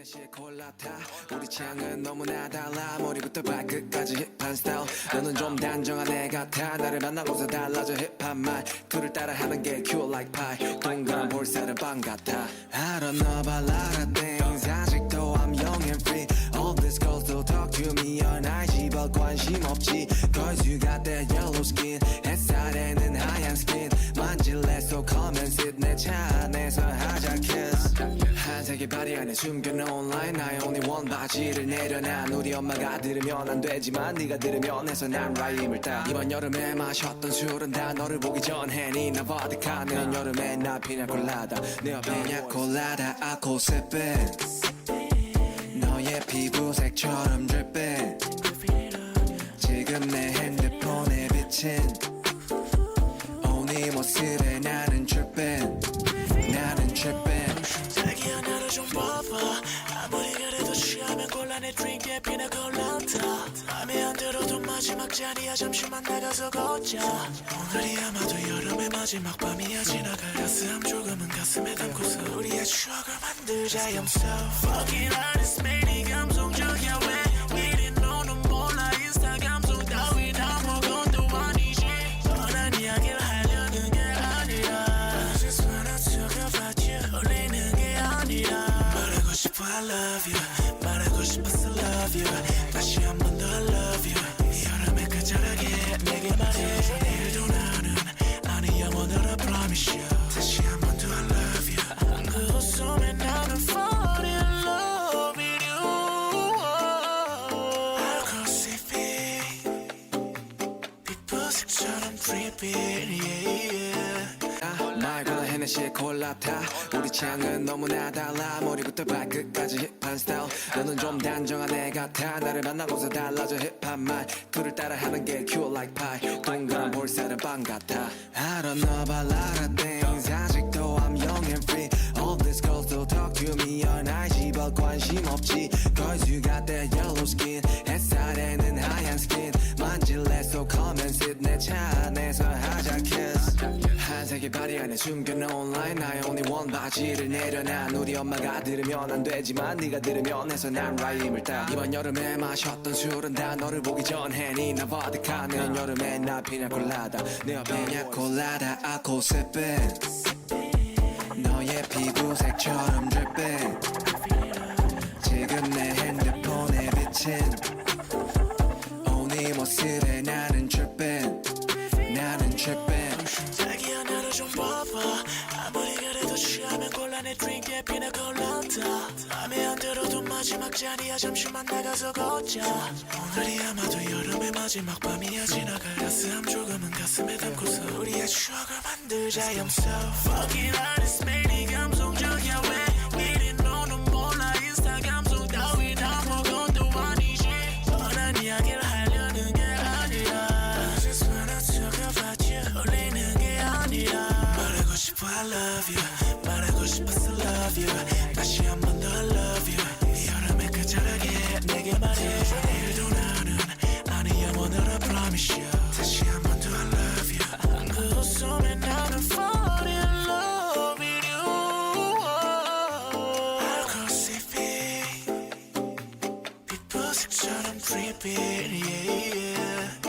헤네시 콜라타 우리 취향은 너무나 달라 머리부터 발끝까지 힙한 스타일 너는 좀 단정한 애 같아 나를 만나고서 달라져 힙한 말투를 따라하는 게 cute like pie 동그란 볼살은 빵 같아 I don't know about a lot of things 아직도 I'm young and free All these girls don't talk to me on IG but 관심 없지 Cause you got that yellow skin 햇살에는 하얀 skin 만질래 so come and sit 내 차 안에서 하자 kiss 한색의 바리 안에 숨겨놓은 line I only want 바지를 내려놔 우리 엄마가 들으면 안 되지만 네가 들으면 해서 난 라임을 따 이번 여름에 마셨던 술은 다 너를 보기 전에 니나 보드카 내년 여름에 나 피나 콜라다 내 옆에 냐 콜라다 I go sipping 너의 피부색처럼 dripping 지금 내 핸드폰에 비친 네 모습에 나는 tripping 나는 tripping 자기야 나를 좀 봐봐 아무리 그래도 취하면 곤란해 드링크에 피나 콜라다 맘에 안 들어도 마지막 자리야 잠시만 나가서 걷자 오늘이 아마도 여름의 마지막 밤이야 지나갈 가슴 조금은 가슴에 담고서 우리의 추억을 만들자 I'm so fucking honest 매일 감성적이야 왜 이리 너는 몰라 인스타 감성 따위 아무것도 아니지 뻔한 이야기를 하려는 게 아니라 I just wanna talk about you 울리는 게 아니라 말하고 싶어 I love you 말하고 싶어서 love you 다시 한 번 더 I love you 이 여름에 끝자락에 내게 말해 내일도 나는 아니 영원으로 promise you 다시 한 번 더 I love you 그 웃음에 나는 fall in love with you Aggressive 빛보색처럼 creepy yeah. 말 걸어 헤네시 콜라타 우리 취향은 너무나 달라 머리부터 발끝까지 힙한 스타일 너는 좀 단정한 애 같아 나를 만나고서 달라져 힙한 말투를 따라하는 게 cute like pie 동그란 볼살은 빵 같아 I don't know about a lot of things 아직도 I'm young and free All these girls don't talk to me on IG but 관심 없지 Cause you got that yellow skin 햇살에는 하얀 skin 만질래 so come and sit 내 차 안에서 하자 kiss 한색의 바리 안에 숨겨놓은 line I only want 바지를 내려놔 우리 엄마가 들으면 안 되지만 네가 들으면 해서 난 라임을 따 이번 여름에 마셨던 술은 다 너를 보기 전에 니나 보드카 내년 여름에 나 피나 콜라다 내 옆에 냐 콜라다 I go sipping 너의 피부색처럼 dripping 지금 내 핸드폰에 비친 네 모습에 나는 tripping 나는 tripping 자기야 나를 좀 봐봐 아무리 그래도 취하면 곤란해 드링크에 피나 콜라다 맘에 안 들어도 마지막 자리야 잠시만 나가서 걷자 오늘이 아마도 여름의 마지막 밤이야 지나갈 가슴 조금은 가슴에 담고서 우리의 추억을 만들자 I'm so fucking honest 매일 감성적이야 왜 이리 너는 몰라 인스타 감성 따위 아무것도 아니지 뻔한 이야기를 하려는 게 아니라 I just wanna talk about you 울리는 게 아니라 말하고 싶어 I love you 말하고 싶어서 love you 다시 한 번 더 I love you 이 여름의 끝자락에 내게 말해 내일도 나는 아니 영원으로 promise you 다시 한 번 더 I love you 그 웃음에 나는 fall in love with you Aggressive 빛보색처럼 creepy yeah.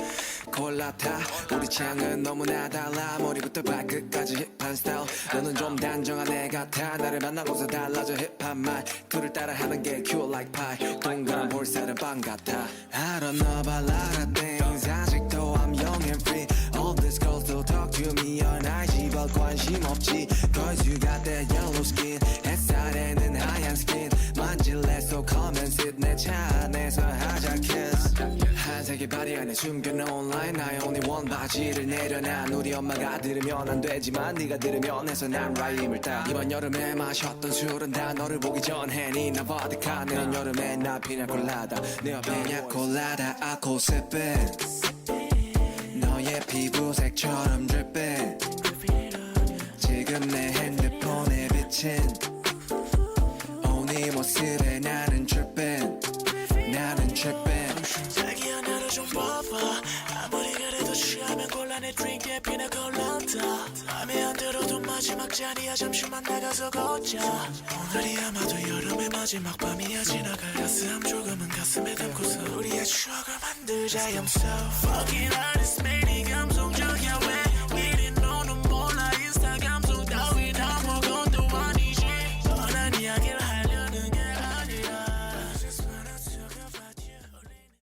콜라타 우리 취향은 너무나 달라 머리부터 발끝까지 힙한 스타일 너는 좀 단정한 애 같아 나를 만나고서 달라져 힙한 말투를 따라하는 게 cute like pie 동그란 볼살은 빵 같아 I don't know about a lot of things 아직도 I'm young and free All these girls don't talk to me on IG but 관심 없지 Cause you got that yellow skin 햇살에는 하얀 skin 만질래 so come and sit 내 차 안에서 하자 kiss 한색의 바리 안에 숨겨놓은 line I only want 바지를 내려놔 우리 엄마가 들으면 안 되지만 네가 들으면 해서 난 라임을 따 이번 여름에 마셨던 술은 다 너를 보기 전에 니나 보드카 내년 여름에 나 피나 콜라다 내 옆에 냐 콜라다 I go sipping 너의 피부색처럼 dripping 지금 내 핸드폰에 비친 네 모습에 나는 tripping 나는 tripping 자기야 나를 좀 봐봐 아무리 그래도 취하면 곤란해 드링크에 피나 콜라다 맘에 안 들어도 마지막 자리야 잠시만 나가서 걷자 오늘이 아마도 여름의 마지막 밤이야 지나갈 따스함 조금은 가슴에 담고서 우리의 추억을 만들자 I'm so fucking honest man 이 감정